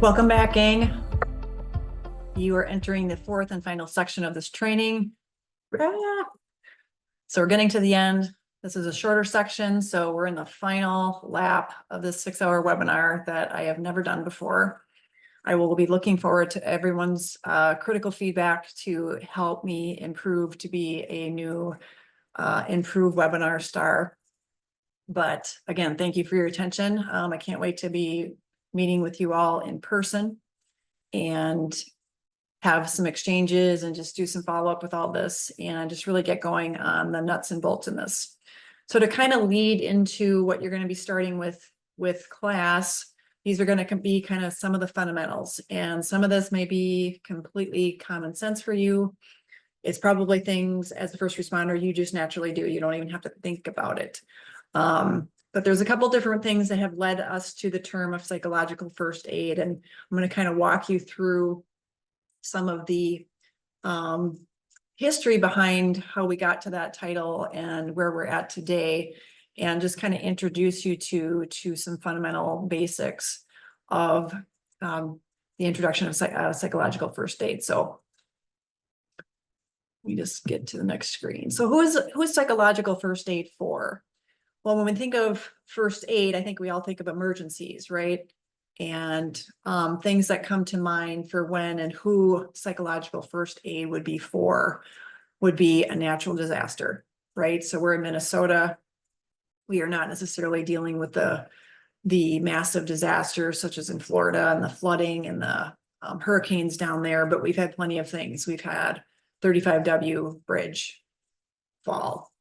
Welcome back, gang. You are entering the fourth and final section of this training. So we're getting to the end. This is a shorter section, so we're in the final lap of this 6-hour webinar that I have never done before. I will be looking forward to everyone's critical feedback to help me improve to be a new improved webinar star. But again, thank you for your attention. I can't wait to be meeting with you all in person and have some exchanges and just do some follow-up with all this and just really get going on the nuts and bolts in this. So to kind of lead into what you're going to be starting with class, these are going to be kind of some of the fundamentals, and some of this may be completely common sense for you. It's probably things as a first responder you just naturally do. You don't even have to think about it. But there's a couple different things that have led us to the term of psychological first aid. And I'm going to kind of walk you through some of the history behind how we got to that title and where we're at today, and just kind of introduce you to some fundamental basics of the introduction of psychological first aid. So we just get to the next screen. So who is psychological first aid for? Well, when we think of first aid, I think we all think of emergencies, right? And things that come to mind for when and who psychological first aid would be for would be a natural disaster, right? So we're in Minnesota. We are not necessarily dealing with the massive disasters such as in Florida and the flooding and the hurricanes down there, but we've had plenty of things. We've had 35W bridge fall.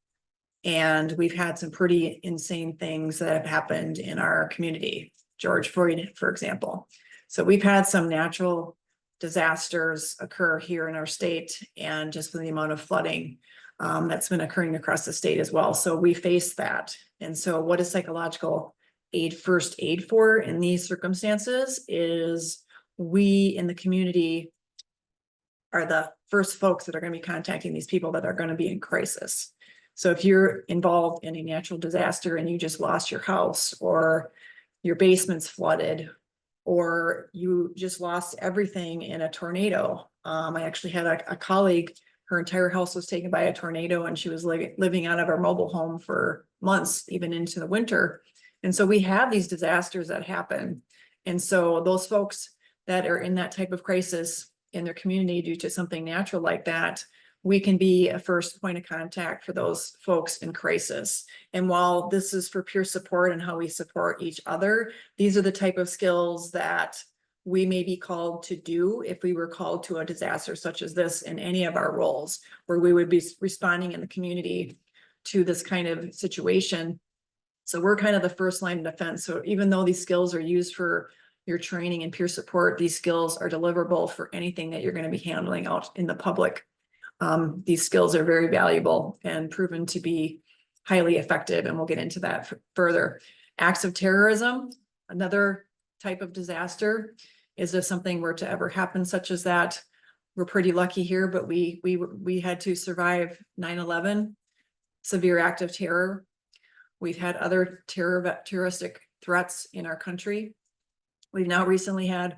And we've had some pretty insane things that have happened in our community. George Floyd, for example. So we've had some natural disasters occur here in our state, and just for the amount of flooding that's been occurring across the state as well. So we face that. And so what is psychological aid first aid for in these circumstances is we in the community are the first folks that are going to be contacting these people that are going to be in crisis. So if you're involved in a natural disaster and you just lost your house, or your basement's flooded, or you just lost everything in a tornado. I actually had a colleague, her entire house was taken by a tornado, and she was living out of her mobile home for months, even into the winter. And so we have these disasters that happen. And so those folks that are in that type of crisis in their community due to something natural like that, we can be a first point of contact for those folks in crisis. And while this is for peer support and how we support each other, these are the type of skills that we may be called to do if we were called to a disaster such as this in any of our roles, where we would be responding in the community to this kind of situation. So we're kind of the first line of defense. So even though these skills are used for your training and peer support, these skills are deliverable for anything that you're going to be handling out in the public. These skills are very valuable and proven to be highly effective, and we'll get into that further. Acts of terrorism, another type of disaster, is if something were to ever happen such as that. We're pretty lucky here, but we had to survive 9/11, severe act of terror. We've had other terroristic threats in our country. We've now recently had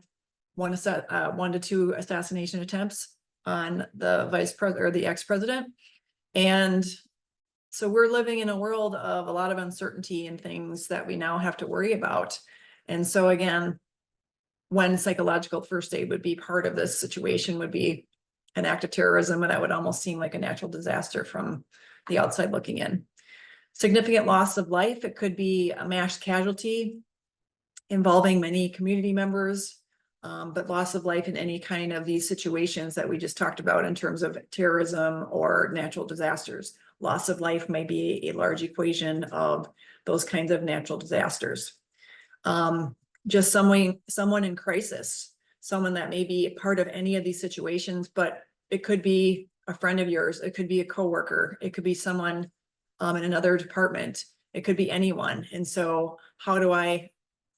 1 to 2 assassination attempts on the vice president or the ex-president. And so we're living in a world of a lot of uncertainty and things that we now have to worry about. And so again, when psychological first aid would be part of this situation would be an act of terrorism, and that would almost seem like a natural disaster from the outside looking in. Significant loss of life. It could be a mass casualty involving many community members. But loss of life in any kind of these situations that we just talked about in terms of terrorism or natural disasters. Loss of life may be a large equation of those kinds of natural disasters. Just someone in crisis, someone that may be a part of any of these situations, but it could be a friend of yours, it could be a coworker, it could be someone in another department, it could be anyone. And so how do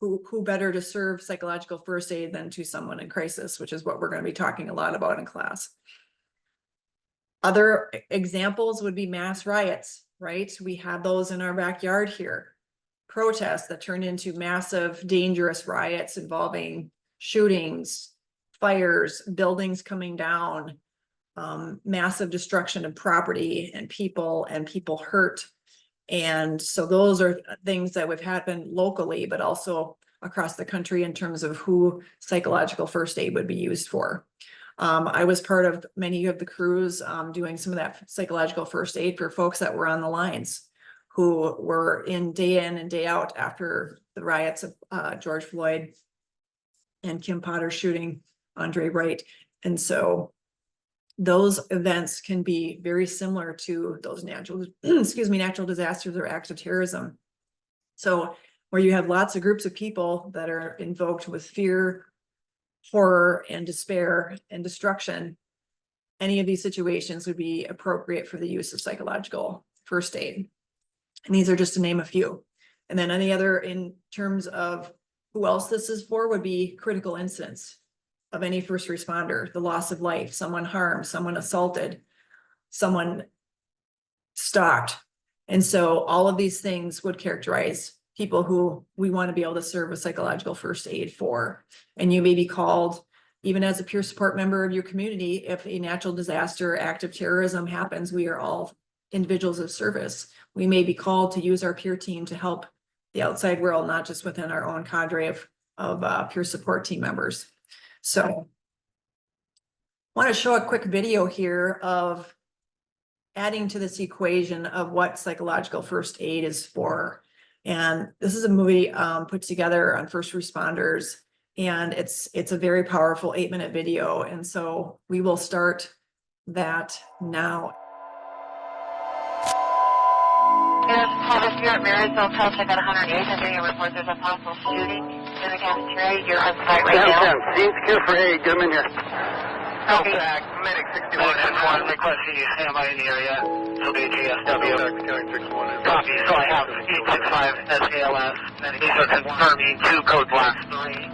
who better to serve psychological first aid than to someone in crisis, which is what we're going to be talking a lot about in class. Other examples would be mass riots, right? We have those in our backyard here. Protests that turn into massive, dangerous riots involving shootings, fires, buildings coming down, massive destruction of property and people hurt. And so those are things that have happened locally, but also across the country in terms of who psychological first aid would be used for. I was part of many of the crews doing some of that psychological first aid for folks that were on the lines, who were in and day out after the riots of George Floyd and Kim Potter shooting Andre Wright. And so those events can be very similar to those natural disasters or acts of terrorism. So where you have lots of groups of people that are invoked with fear, horror, and despair and destruction, any of these situations would be appropriate for the use of psychological first aid. And these are just to name a few. And then any other in terms of who else this is for would be critical incidents of any first responder, the loss of life, someone harmed, someone assaulted, someone stalked. And so all of these things would characterize people who we want to be able to serve with psychological first aid for. And you may be called, even as a peer support member of your community, if a natural disaster, act of terrorism happens, we are all individuals of service. We may be called to use our peer team to help the outside world, not just within our own cadre of peer support team members. So I want to show a quick video here of adding to this equation of what psychological first aid is for. And this is a movie put together on first responders, and it's a very powerful 8-minute video. And so we will start that now. Thomas, you're at Marysville Township at 108. I'm getting a report there's a possible shooting in the cafeteria. You're on site right now. Scene's clear for aid. Get them in here. Okay. Medic 61 and 1 requesting you stand by in the area. It'll be a GSW. Copy. So I have 865 SKLS. These are confirming 2 code black 3.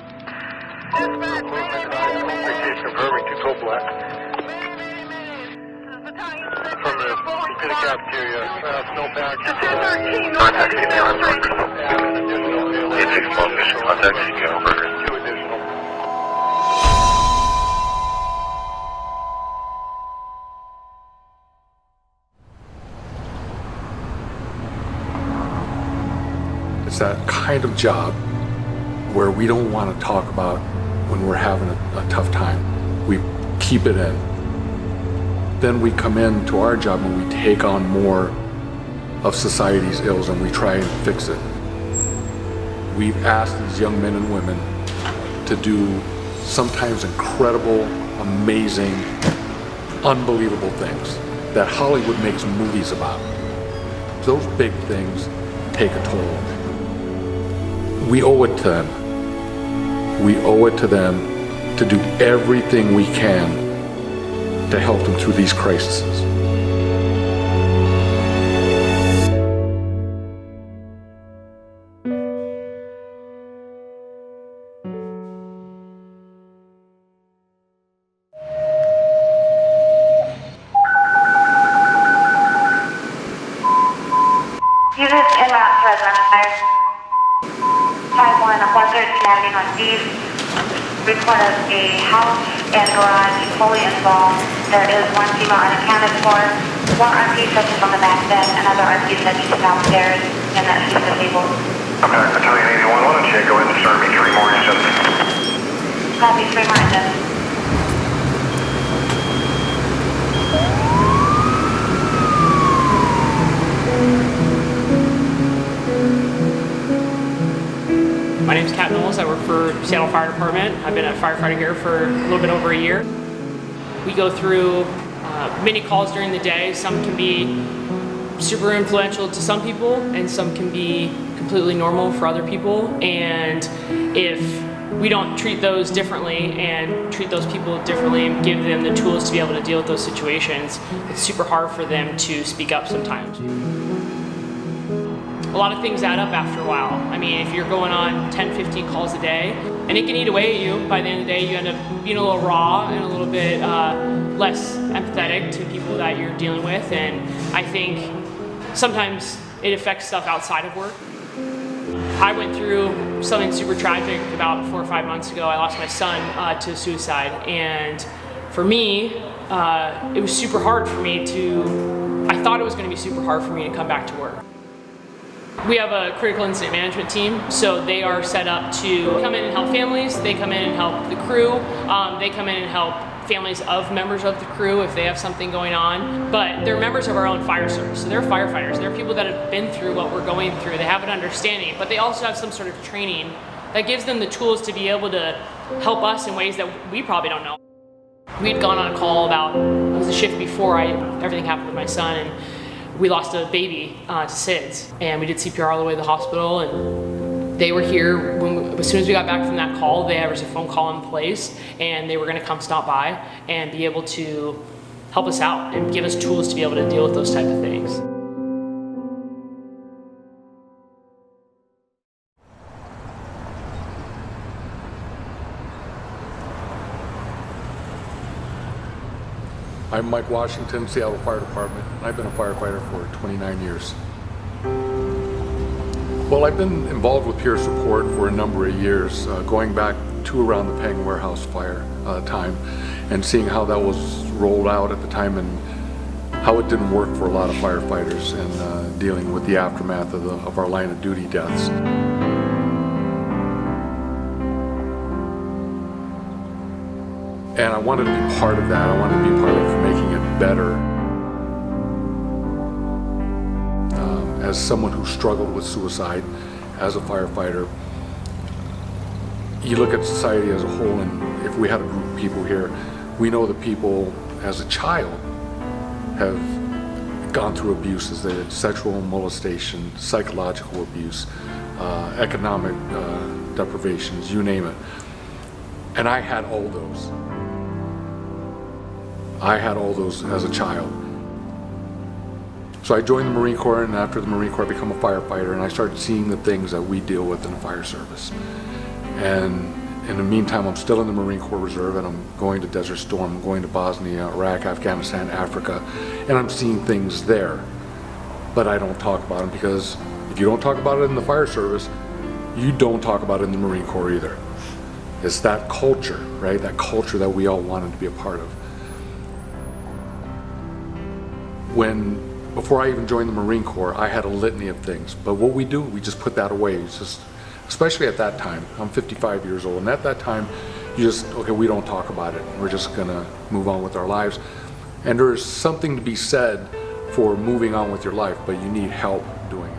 Confirming 2 code black. Affirmative. To the cafeteria. Snowpack. Contact CPR over. 861 mission. Contact CPR over. 2 additional. It's that kind of job where we don't want to talk about when we're having a tough time. We keep it in. Then we come into our job and we take on more of society's ills and we try and fix it. We've asked these young men and women to do sometimes incredible, amazing, unbelievable things that Hollywood makes movies about. Those big things take a toll. We owe it to them. We owe it to them to do everything we can to help them through these crises. Units en route to Redmond. 113 Avenue Northeast. Report of a house and garage fully involved. There is 1 female unaccounted for. 1 RP session on the back bed. Another RP session downstairs, and that she's disabled. Okay, Battalion 81, why don't you go ahead and start me 3 more engines? Copy, 3 more engines. My name is Kat Knowles. I work for Seattle Fire Department. I've been a firefighter here for a little bit over a year. We go through many calls during the day. Some can be super influential to some people, and some can be completely normal for other people. And if we don't treat those differently and treat those people differently and give them the tools to be able to deal with those situations, it's super hard for them to speak up sometimes. A lot of things add up after a while. I mean, if you're going on 10, 15 calls a day, and it can eat away at you, by the end of the day, you end up being a little raw and a little bit less empathetic to people that you're dealing with. And I think sometimes it affects stuff outside of work. I went through something super tragic. About 4 or 5 months ago, I lost my son to suicide, and for me, it was super hard for me to, I thought it was going to be super hard for me to come back to work. We have a critical incident management team, so they are set up to come in and help families, they come in and help the crew, they come in and help families of members of the crew if they have something going on, but they're members of our own fire service, so they're firefighters, they're people that have been through what we're going through, they have an understanding, but they also have some sort of training that gives them the tools to be able to help us in ways that we probably don't know. We had gone on a call about, it was the shift before everything happened with my son, and we lost a baby to SIDS, and we did CPR all the way to the hospital, and they were here as soon as we got back from that call. There was a phone call in place, and they were going to come stop by and be able to help us out and give us tools to be able to deal with those type of things. I'm Mike Washington, Seattle Fire Department. I've been a firefighter for 29 years. Well, I've been involved with peer support for a number of years, going back to around the Peng Warehouse fire time, and seeing how that was rolled out at the time and how it didn't work for a lot of firefighters, and dealing with the aftermath of our line of duty deaths. And I wanted to be part of that. I wanted to be part of making it better. As someone who struggled with suicide as a firefighter, you look at society as a whole, and if we had a group of people here, we know that people as a child have gone through abuses, sexual molestation, psychological abuse, economic deprivations, you name it. And I had all those. I had all those as a child. So I joined the Marine Corps, and after the Marine Corps I became a firefighter, and I started seeing the things that we deal with in the fire service. And in the meantime, I'm still in the Marine Corps Reserve, and I'm going to Desert Storm, I'm going to Bosnia, Iraq, Afghanistan, Africa, and I'm seeing things there. But I don't talk about them, because if you don't talk about it in the fire service, you don't talk about it in the Marine Corps either. It's that culture, right? That culture that we all wanted to be a part of. Before I even joined the Marine Corps, I had a litany of things, but what we do, we just put that away. It's just, especially at that time, I'm 55 years old, and at that time, you just, okay, we don't talk about it. We're just gonna move on with our lives. And there's something to be said for moving on with your life, but you need help doing it.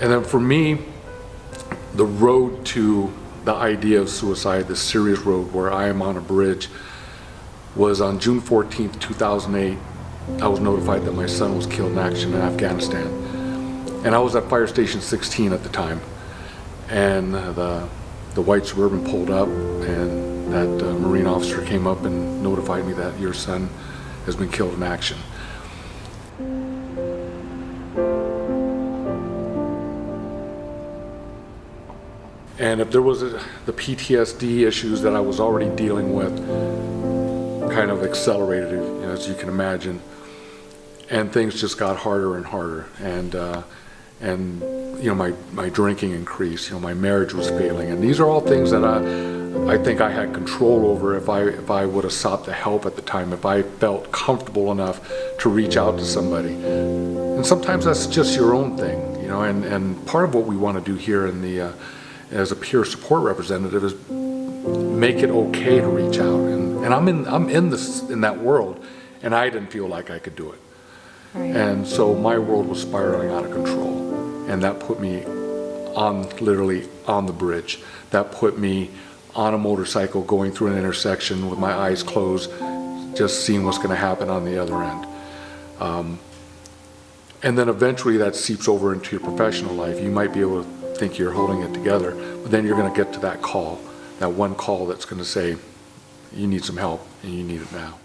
And then for me, the road to the idea of suicide, the serious road where I am on a bridge, was on June 14th, 2008. I was notified that my son was killed in action in Afghanistan. And I was at Fire Station 16 at the time. And the white Suburban pulled up, and that Marine officer came up and notified me that your son has been killed in action. And if there was the PTSD issues that I was already dealing with, kind of accelerated, as you can imagine, and things just got harder and harder, and my drinking increased, my marriage was failing, and these are all things that I think I had control over if I would have sought the help at the time, if I felt comfortable enough to reach out to somebody. And sometimes that's just your own thing, and part of what we want to do here in the as a peer support representative is make it okay to reach out, and I'm in that world, and I didn't feel like I could do it. Right. And so my world was spiraling out of control, and that put me literally on the bridge. That put me on a motorcycle going through an intersection with my eyes closed, just seeing what's going to happen on the other end. And then eventually that seeps over into your professional life. You might be able to think you're holding it together, but then you're going to get to that call, that one call that's going to say, you need some help, and you need it now.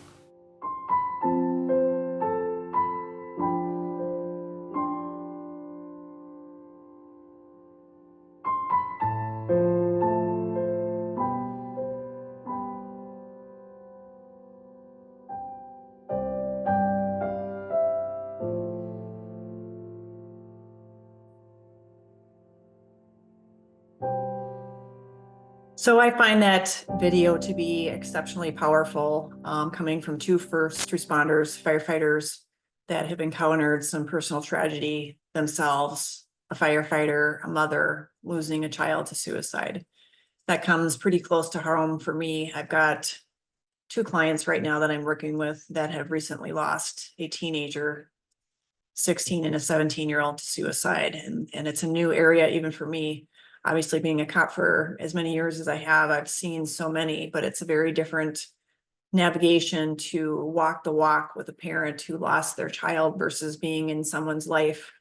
So I find that video to be exceptionally powerful, coming from two first responders, firefighters that have encountered some personal tragedy themselves, a firefighter, a mother losing a child to suicide. That comes pretty close to home for me. I've got two clients right now that I'm working with that have recently lost a teenager, 16 and a 17-year-old to suicide. And it's a new area even for me. Obviously, being a cop for as many years as I have, I've seen so many, but it's a very different navigation to walk the walk with a parent who lost their child versus being in someone's life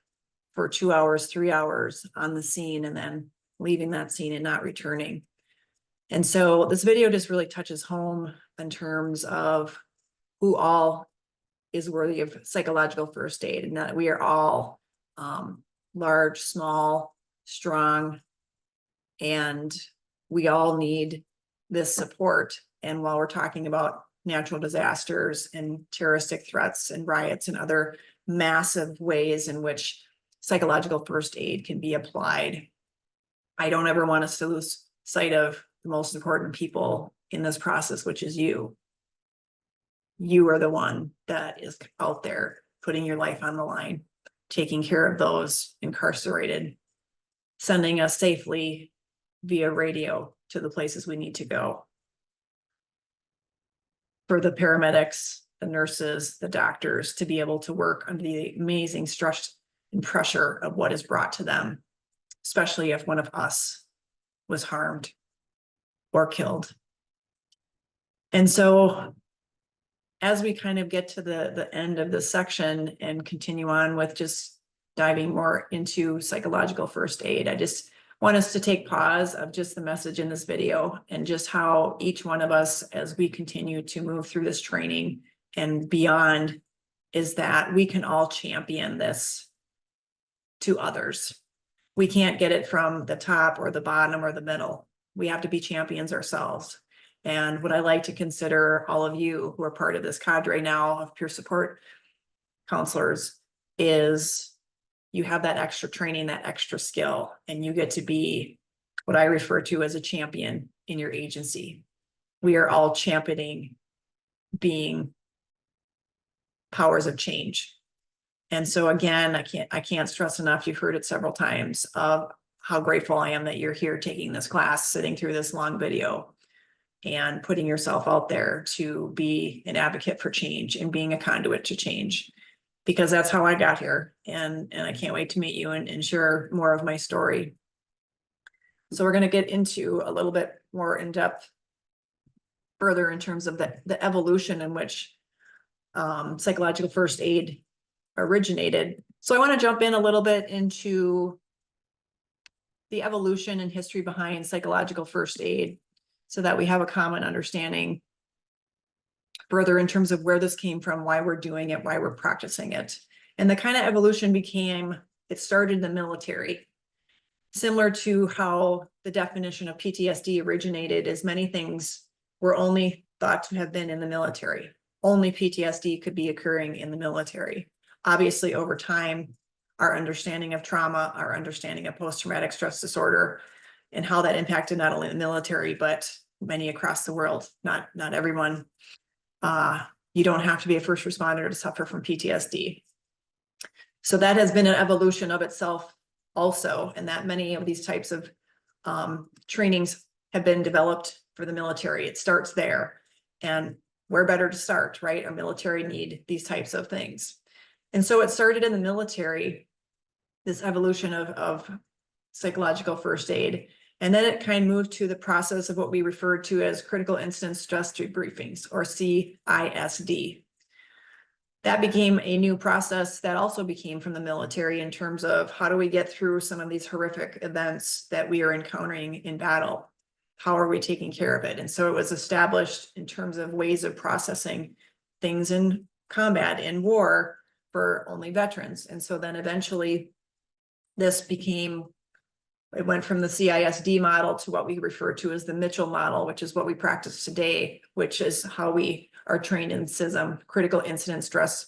for 2 hours, 3 hours on the scene and then leaving that scene and not returning. And so this video just really touches home in terms of who all is worthy of psychological first aid, and that we are all large, small, strong, and we all need this support. And while we're talking about natural disasters and terroristic threats and riots and other massive ways in which psychological first aid can be applied, I don't ever want us to lose sight of the most important people in this process, which is you. You are the one that is out there putting your life on the line, taking care of those incarcerated, sending us safely via radio to the places we need to go. For the paramedics, the nurses, the doctors to be able to work under the amazing stress and pressure of what is brought to them, especially if one of us was harmed or killed. And so as we kind of get to the end of this section and continue on with just diving more into psychological first aid, I just want us to take pause of just the message in this video and just how each one of us, as we continue to move through this training and beyond, is that we can all champion this to others. We can't get it from the top or the bottom or the middle. We have to be champions ourselves. And what I like to consider all of you who are part of this cadre now of peer support counselors is you have that extra training, that extra skill, and you get to be what I refer to as a champion in your agency. We are all championing being powers of change. And so again, I can't stress enough, you've heard it several times, of how grateful I am that you're here taking this class, sitting through this long video, and putting yourself out there to be an advocate for change and being a conduit to change, because that's how I got here. And I can't wait to meet you and share more of my story. So we're going to get into a little bit more in depth further in terms of the evolution in which psychological first aid originated. So I want to jump in a little bit into the evolution and history behind psychological first aid, so that we have a common understanding further in terms of where this came from, why we're doing it, why we're practicing it. And the kind of evolution it started in the military, similar to how the definition of PTSD originated, as many things were only thought to have been in the military. Only PTSD could be occurring in the military. Obviously, over time, our understanding of trauma, our understanding of post-traumatic stress disorder, and how that impacted not only the military, but many across the world. Not everyone. You don't have to be a first responder to suffer from PTSD. So that has been an evolution of itself also, and that many of these types of trainings have been developed for the military. It starts there, and where better to start, right? Our military need these types of things. And so it started in the military, this evolution of psychological first aid. And then it kind of moved to the process of what we refer to as critical incident stress debriefings, or CISD. That became a new process that also became from the military in terms of how do we get through some of these horrific events that we are encountering in battle? How are we taking care of it? And so it was established in terms of ways of processing things in combat, in war, for only veterans. And so then eventually it went from the CISD model to what we refer to as the Mitchell model, which is what we practice today, which is how we are trained in CISM, critical incident stress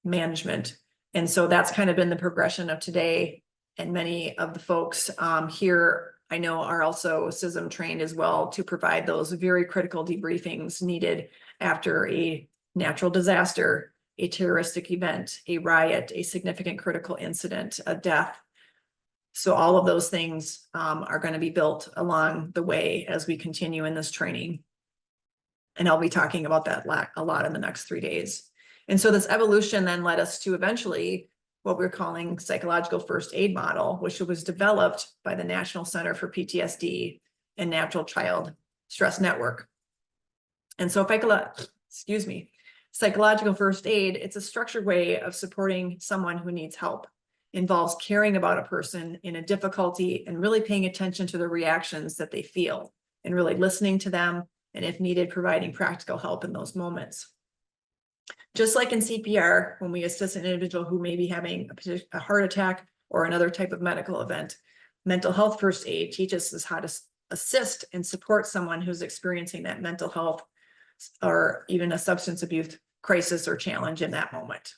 management. And so that's kind of been the progression of today. And many of the folks here I know are also CISM trained as well to provide those very critical debriefings needed after a natural disaster, a terroristic event, a riot, a significant critical incident, a death. So all of those things are going to be built along the way as we continue in this training. And I'll be talking about that a lot in the next 3 days. And so this evolution then led us to eventually what we're calling psychological first aid model, which was developed by the National Center for PTSD and Natural Child Stress Network. And so psychological first aid, it's a structured way of supporting someone who needs help. Involves caring about a person in a difficulty and really paying attention to the reactions that they feel and really listening to them, and if needed, providing practical help in those moments. Just like in CPR, when we assist an individual who may be having a heart attack or another type of medical event, mental health first aid teaches us how to assist and support someone who's experiencing that mental health or even a substance abuse crisis or challenge in that moment.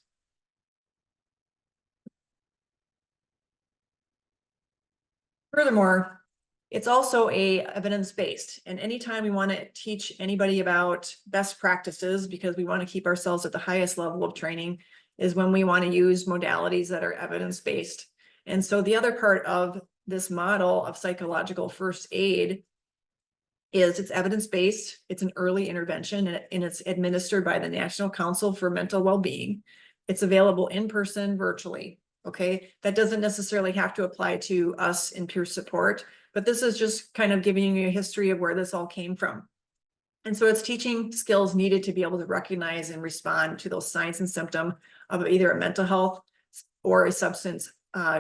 Furthermore, it's also evidence-based, and anytime we want to teach anybody about best practices, because we want to keep ourselves at the highest level of training, is when we want to use modalities that are evidence-based. And so the other part of this model of psychological first aid is it's evidence-based, it's an early intervention, and it's administered by the National Council for Mental Wellbeing. It's available in person, virtually. Okay, that doesn't necessarily have to apply to us in peer support, but this is just kind of giving you a history of where this all came from. And so it's teaching skills needed to be able to recognize and respond to those signs and symptoms of either a mental health or a substance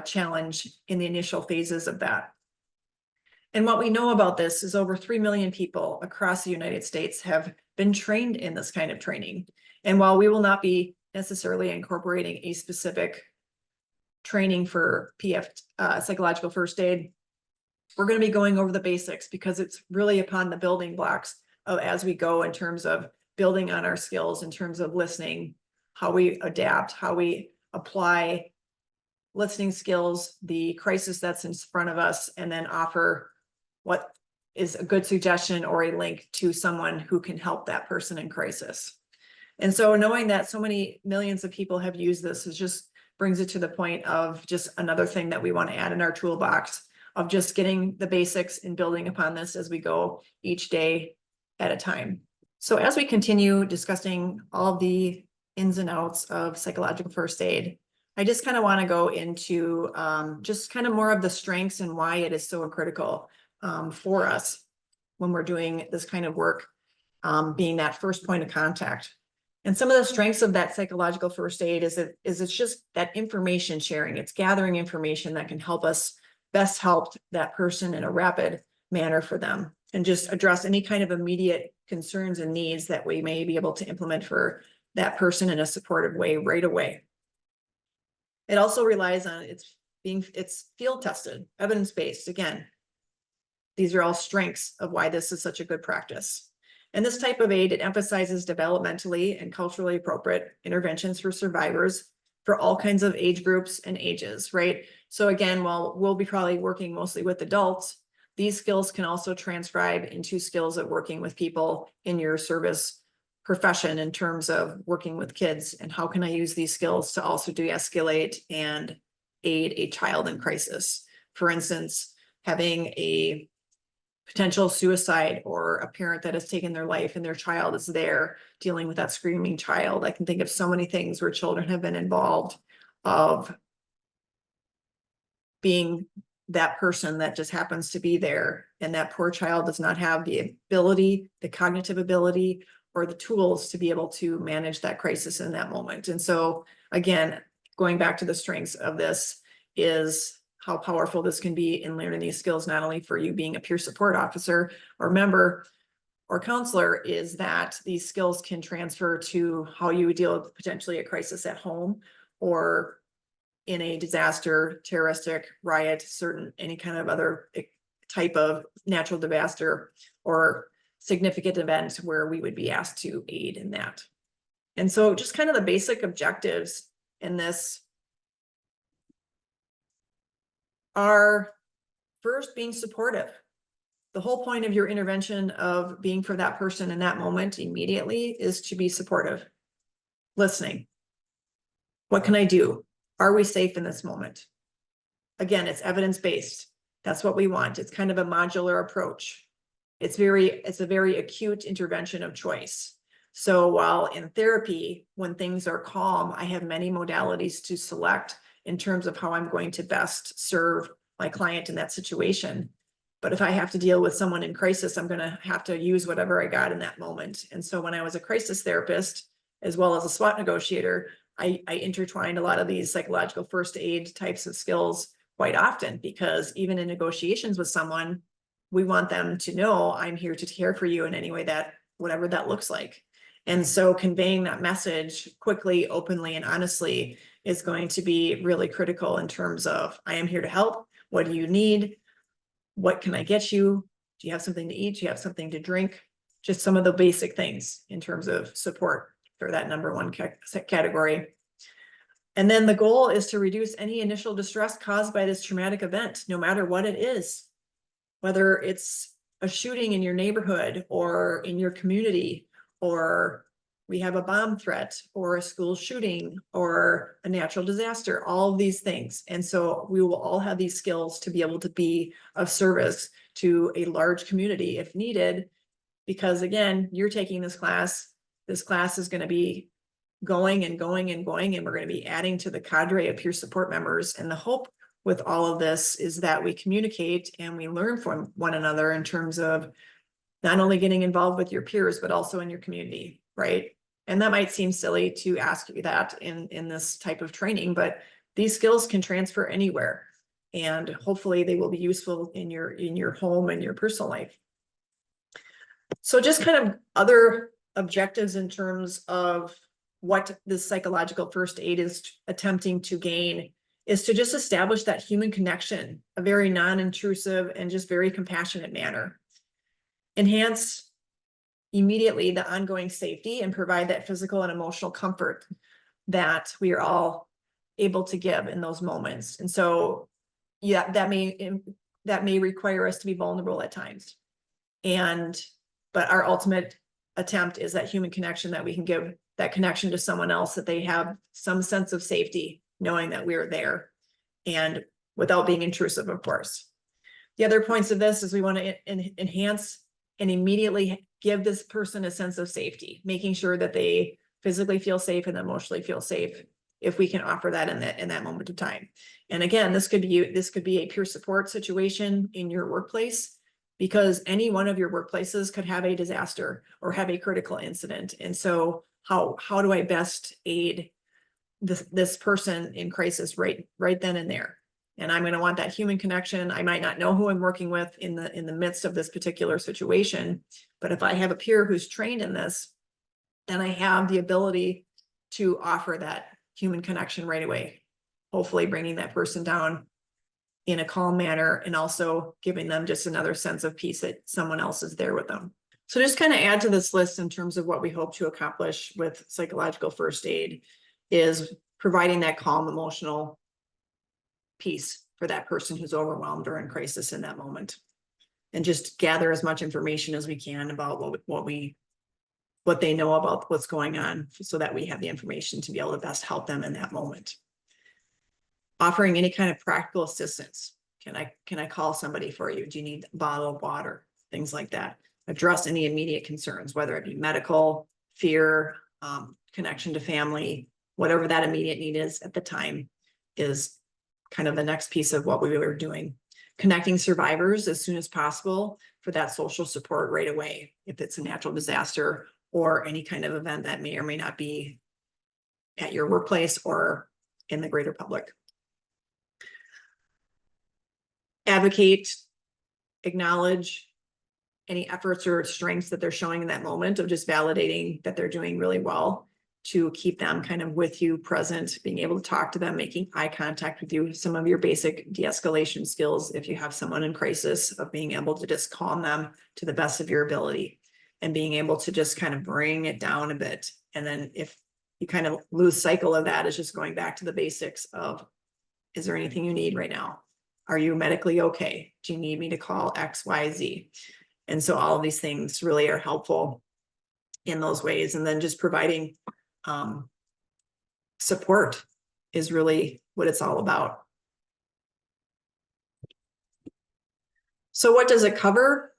challenge in the initial phases of that. And what we know about this is over 3 million people across the United States have been trained in this kind of training. And while we will not be necessarily incorporating a specific training for psychological first aid, we're going to be going over the basics because it's really upon the building blocks of as we go in terms of building on our skills, in terms of listening, how we adapt, how we apply listening skills, the crisis that's in front of us, and then offer what is a good suggestion or a link to someone who can help that person in crisis. And so knowing that so many millions of people have used this is just brings it to the point of just another thing that we want to add in our toolbox of just getting the basics and building upon this as we go each day at a time. So as we continue discussing all the ins and outs of psychological first aid, I just kind of want to go into just kind of more of the strengths and why it is so critical for us when we're doing this kind of work, being that first point of contact. And some of the strengths of that psychological first aid is it's just that information sharing. It's gathering information that can help us best help that person in a rapid manner for them and just address any kind of immediate concerns and needs that we may be able to implement for that person in a supportive way right away. It also relies on it's field tested, evidence-based. Again, these are all strengths of why this is such a good practice. And this type of aid, it emphasizes developmentally and culturally appropriate interventions for survivors for all kinds of age groups and ages, right? So again, while we'll be probably working mostly with adults, these skills can also transcribe into skills of working with people in your service profession in terms of working with kids, and how can I use these skills to also de-escalate and aid a child in crisis. For instance, having a potential suicide or a parent that has taken their life and their child is there dealing with that screaming child. I can think of so many things where children have been involved of being that person that just happens to be there, and that poor child does not have the ability, the cognitive ability, or the tools to be able to manage that crisis in that moment. And so again, going back to the strengths of this is how powerful this can be in learning these skills, not only for you being a peer support officer or member or counselor, is that these skills can transfer to how you would deal with potentially a crisis at home or in a disaster, terroristic riot, any kind of other type of natural disaster or significant event where we would be asked to aid in that. And so just kind of the basic objectives in this are first, being supportive. The whole point of your intervention of being for that person in that moment immediately is to be supportive. Listening. What can I do? Are we safe in this moment? Again, it's evidence-based. That's what we want. It's kind of a modular approach. It's a very acute intervention of choice. So while in therapy, when things are calm, I have many modalities to select in terms of how I'm going to best serve my client in that situation. But if I have to deal with someone in crisis, I'm going to have to use whatever I got in that moment. And so when I was a crisis therapist, as well as a SWOT negotiator, I intertwined a lot of these psychological first aid types of skills quite often, because even in negotiations with someone, we want them to know I'm here to care for you in any way that, whatever that looks like. And so conveying that message quickly, openly, and honestly is going to be really critical in terms of, I am here to help. What do you need? What can I get you? Do you have something to eat? Do you have something to drink? Just some of the basic things in terms of support for that number one category. And then the goal is to reduce any initial distress caused by this traumatic event, no matter what it is. Whether it's a shooting in your neighborhood or in your community, or we have a bomb threat or a school shooting or a natural disaster, all of these things. And so we will all have these skills to be able to be of service to a large community if needed, because again, you're taking this class is going to be going and going and going, and we're going to be adding to the cadre of peer support members. And the hope with all of this is that we communicate and we learn from one another in terms of not only getting involved with your peers, but also in your community, right? And that might seem silly to ask you that in this type of training, but these skills can transfer anywhere. And hopefully they will be useful in your home and your personal life. So just kind of other objectives in terms of what this psychological first aid is attempting to gain is to just establish that human connection, a very non-intrusive and just very compassionate manner. Enhance immediately the ongoing safety and provide that physical and emotional comfort that we are all able to give in those moments. And so, yeah, that may require us to be vulnerable at times. But our ultimate attempt is that human connection, that we can give that connection to someone else, that they have some sense of safety, knowing that we're there and without being intrusive, of course. The other points of this is we want to enhance and immediately give this person a sense of safety, making sure that they physically feel safe and emotionally feel safe, if we can offer that in that moment of time. And again, this could be a peer support situation in your workplace, because any one of your workplaces could have a disaster or have a critical incident. And so how do I best aid this person in crisis right then and there? And I'm going to want that human connection. I might not know who I'm working with in the midst of this particular situation, but if I have a peer who's trained in this, then I have the ability to offer that human connection right away, hopefully bringing that person down in a calm manner and also giving them just another sense of peace that someone else is there with them. So just kind of add to this list in terms of what we hope to accomplish with psychological first aid is providing that calm emotional peace for that person who's overwhelmed or in crisis in that moment, and just gather as much information as we can about what they know about what's going on, so that we have the information to be able to best help them in that moment. Offering any kind of practical assistance. Can I call somebody for you? Do you need a bottle of water? Things like that. Address any immediate concerns, whether it be medical, fear, connection to family, whatever that immediate need is at the time, is kind of the next piece of what we were doing. Connecting survivors as soon as possible for that social support right away, if it's a natural disaster or any kind of event that may or may not be at your workplace or in the greater public. Advocate, acknowledge any efforts or strengths that they're showing in that moment, of just validating that they're doing really well, to keep them kind of with you, present, being able to talk to them, making eye contact with you, some of your basic de-escalation skills if you have someone in crisis, of being able to just calm them to the best of your ability and being able to just kind of bring it down a bit. And then if you kind of lose cycle of that, is just going back to the basics of, is there anything you need right now? Are you medically okay? Do you need me to call X, Y, Z? And so all of these things really are helpful in those ways. And then just providing support is really what it's all about. So what does it cover?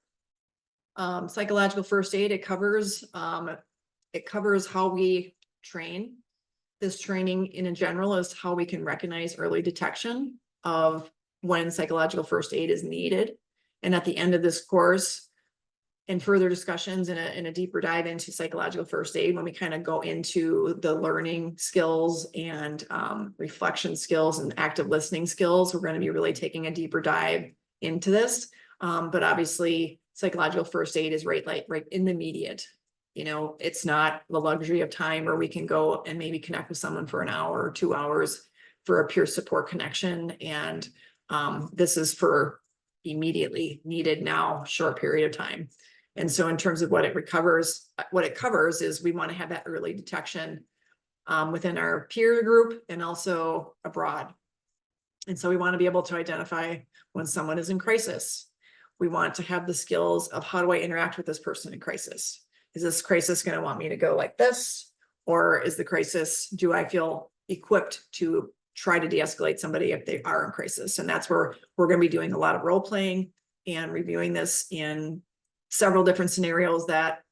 Psychological first aid, it covers how we train. This training in general is how we can recognize early detection of when psychological first aid is needed. And at the end of this course, and further discussions in a deeper dive into psychological first aid, when we kind of go into the learning skills and reflection skills and active listening skills, we're going to be really taking a deeper dive into this. But obviously, psychological first aid is right in the immediate. You know, it's not the luxury of time where we can go and maybe connect with someone for an hour or 2 hours for a peer support connection. And this is for immediately needed now, short period of time. And so in terms of what it covers is we want to have that early detection within our peer group and also abroad. And so we want to be able to identify when someone is in crisis. We want to have the skills of how do I interact with this person in crisis? Is this crisis going to want me to go like this? Or is the crisis, do I feel equipped to try to de-escalate somebody if they are in crisis? And that's where we're going to be doing a lot of role playing and reviewing this in several different scenarios that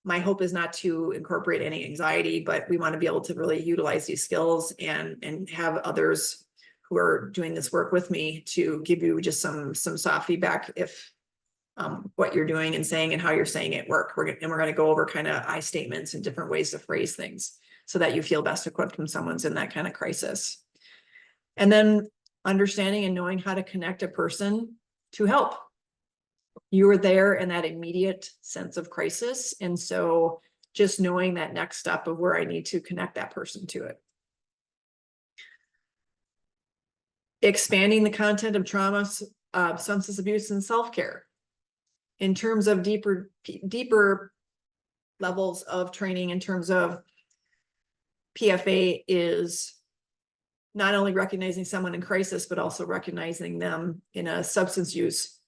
my hope is not to incorporate any anxiety, but we want to be able to really utilize these skills and have others who are doing this work with me to give you just some soft feedback if what you're doing and saying and how you're saying it work. We're going to go over kind of I statements and different ways to phrase things so that you feel best equipped when someone's in that kind of crisis. And then understanding and knowing how to connect a person to help. You were there in that immediate sense of crisis. And so just knowing that next step of where I need to connect that person to it. Expanding the content of trauma, substance abuse, and self-care. In terms of deeper levels of training, in terms of PFA is not only recognizing someone in crisis, but also recognizing them in a substance use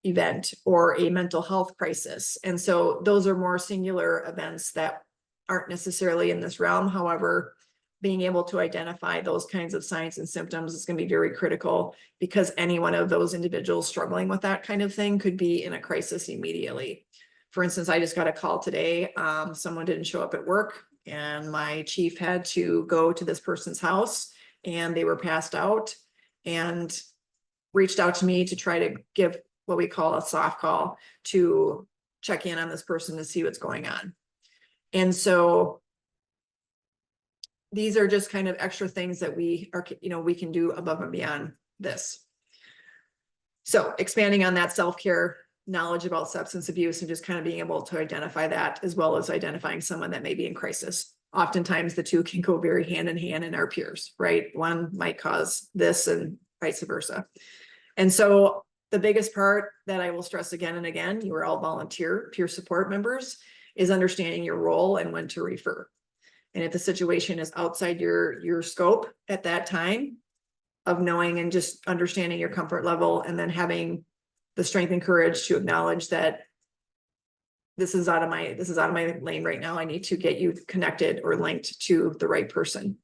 event or a mental health crisis. And so those are more singular events that aren't necessarily in this realm. However, being able to identify those kinds of signs and symptoms is going to be very critical because any one of those individuals struggling with that kind of thing could be in a crisis immediately. For instance, I just got a call today. Someone didn't show up at work and my chief had to go to this person's house and they were passed out and reached out to me to try to give what we call a soft call to check in on this person to see what's going on. And so these are just kind of extra things that we are, we can do above and beyond this. So expanding on that self-care knowledge about substance abuse and just kind of being able to identify that as well as identifying someone that may be in crisis. Oftentimes the two can go very hand in hand in our peers, right? One might cause this and vice versa. And so the biggest part that I will stress again and again, you are all volunteer peer support members, is understanding your role and when to refer. And if the situation is outside your scope at that time of knowing and just understanding your comfort level and then having the strength and courage to acknowledge that this is out of my lane right now. I need to get you connected or linked to the right person.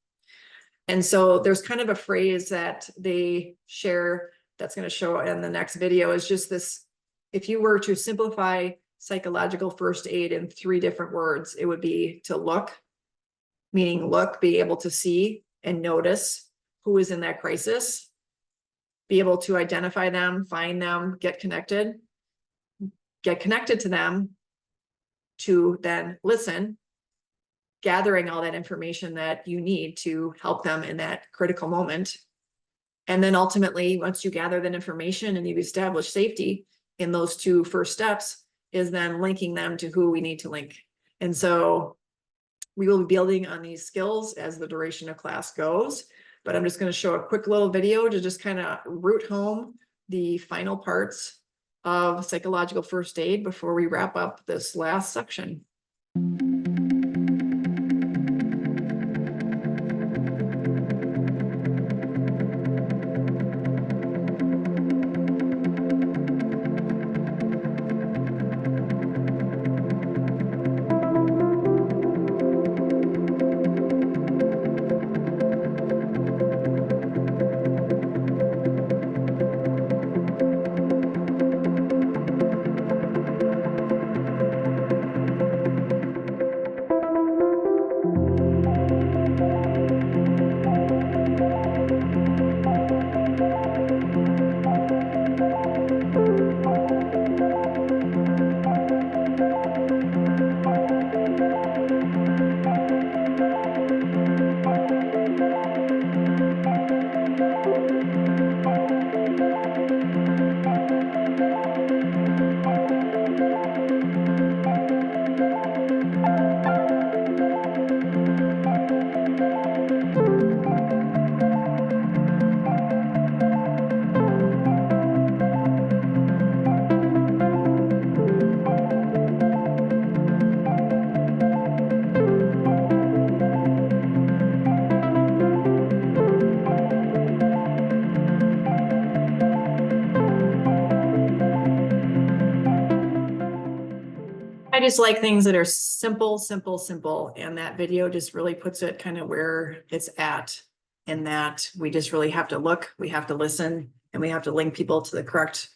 And so there's kind of a phrase that they share that's going to show in the next video is just this. If you were to simplify psychological first aid in 3 different words, it would be to look, meaning look, be able to see and notice who is in that crisis, be able to identify them, find them, get connected to them, to then listen, gathering all that information that you need to help them in that critical moment. And then ultimately, once you gather that information and you've established safety in those 2 first steps, is then linking them to who we need to link. And so we will be building on these skills as the duration of class goes, but I'm just going to show a quick little video to just kind of root home the final parts of psychological first aid before we wrap up this last section. always like things that are simple, simple, simple. And that video just really puts it kind of where it's at. And that we just really have to look, we have to listen, and we have to link people to the correct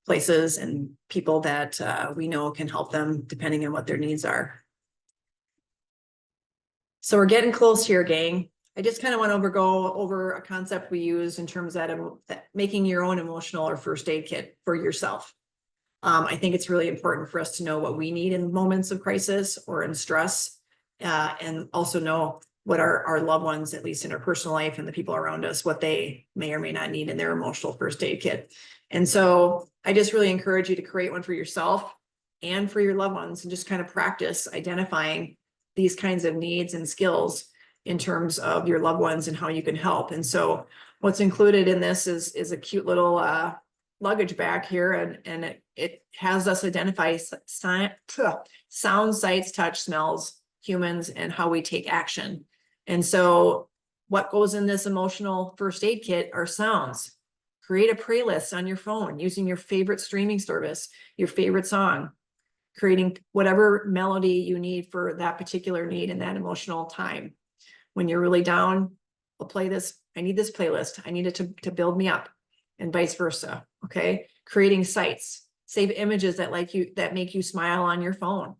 places and people that we know can help them depending on what their needs are. So we're getting close here, gang. I just kind of want to go over a concept we use in terms of that making your own emotional or first aid kit for yourself. I think it's really important for us to know what we need in moments of crisis or in stress, and also know what our loved ones, at least in our personal life and the people around us, what they may or may not need in their emotional first aid kit. And so I just really encourage you to create one for yourself and for your loved ones, and just kind of practice identifying these kinds of needs and skills in terms of your loved ones and how you can help. And so what's included in this is a cute little luggage bag here, and it has us identify sound, sights, touch, smells, humans, and how we take action. And so what goes in this emotional first aid kit are sounds. Create a playlist on your phone using your favorite streaming service, your favorite song, creating whatever melody you need for that particular need in that emotional time. When you're really down, I'll play this. I need this playlist. I need it to build me up, and vice versa. Okay. Creating sites, save images that make you smile on your phone.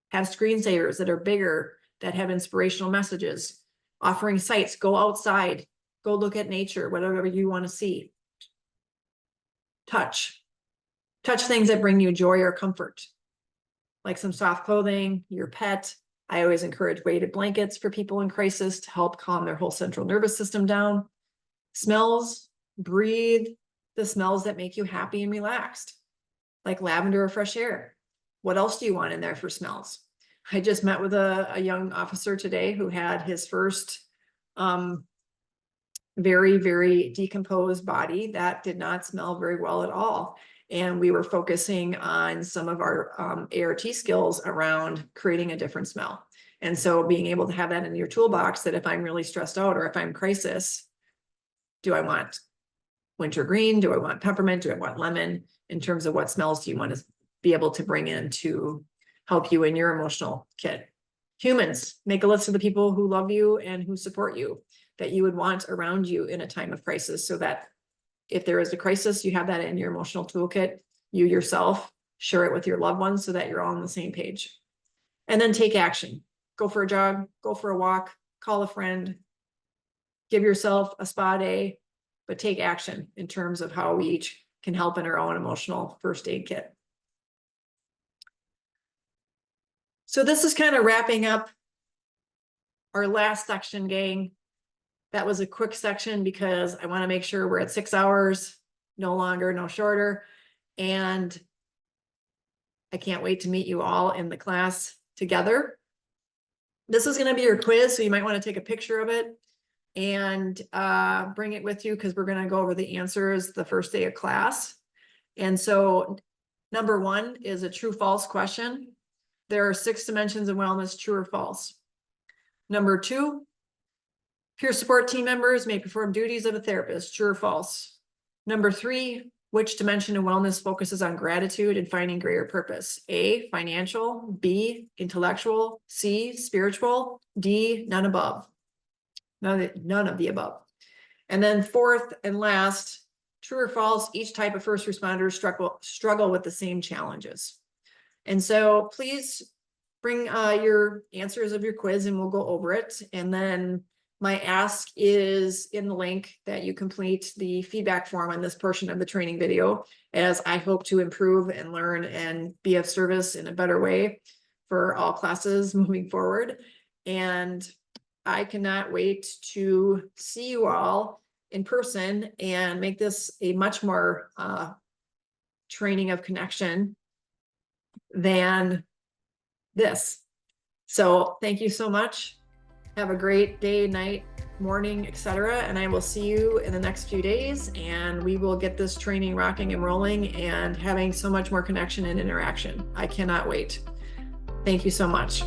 Have screensavers that are bigger, that have inspirational messages. Offering sites, go outside, go look at nature, whatever you want to see. Touch things that bring you joy or comfort, like some soft clothing, your pet. I always encourage weighted blankets for people in crisis to help calm their whole central nervous system down. Smells, breathe the smells that make you happy and relaxed, like lavender or fresh air. What else do you want in there for smells? I just met with a young officer today who had his first very, very decomposed body that did not smell very well at all. And we were focusing on some of our ART skills around creating a different smell. And so being able to have that in your toolbox, that if I'm really stressed out or if I'm crisis, do I want wintergreen? Do I want peppermint? Do I want lemon? In terms of what smells do you want to be able to bring in to help you in your emotional kit? Humans, make a list of the people who love you and who support you, that you would want around you in a time of crisis, so that if there is a crisis, you have that in your emotional toolkit. You yourself share it with your loved ones so that you're all on the same page. And then take action. Go for a jog, go for a walk, call a friend, give yourself a spa day, but take action in terms of how we each can help in our own emotional first aid kit. So this is kind of wrapping up our last section, gang. That was a quick section because I want to make sure we're at 6 hours, no longer, no shorter. And I can't wait to meet you all in the class together. This is going to be your quiz, so you might want to take a picture of it and bring it with you, because we're going to go over the answers the first day of class. And so number 1 is a true false question. There are 6 dimensions of wellness, true or false. Number 2, peer support team members may perform duties of a therapist, true or false. Number 3, which dimension of wellness focuses on gratitude and finding greater purpose? A, financial, B, intellectual, C, spiritual, D, none above. None of the above. And then 4th and last, true or false, each type of first responders struggle with the same challenges. And so please bring your answers of your quiz and we'll go over it. And then my ask is in the link that you complete the feedback form on this portion of the training video, as I hope to improve and learn and be of service in a better way for all classes moving forward. And I cannot wait to see you all in person and make this a much more training of connection than this. So thank you so much. Have a great day, night, morning, etc. And I will see you in the next few days, and we will get this training rocking and rolling and having so much more connection and interaction. I cannot wait. Thank you so much.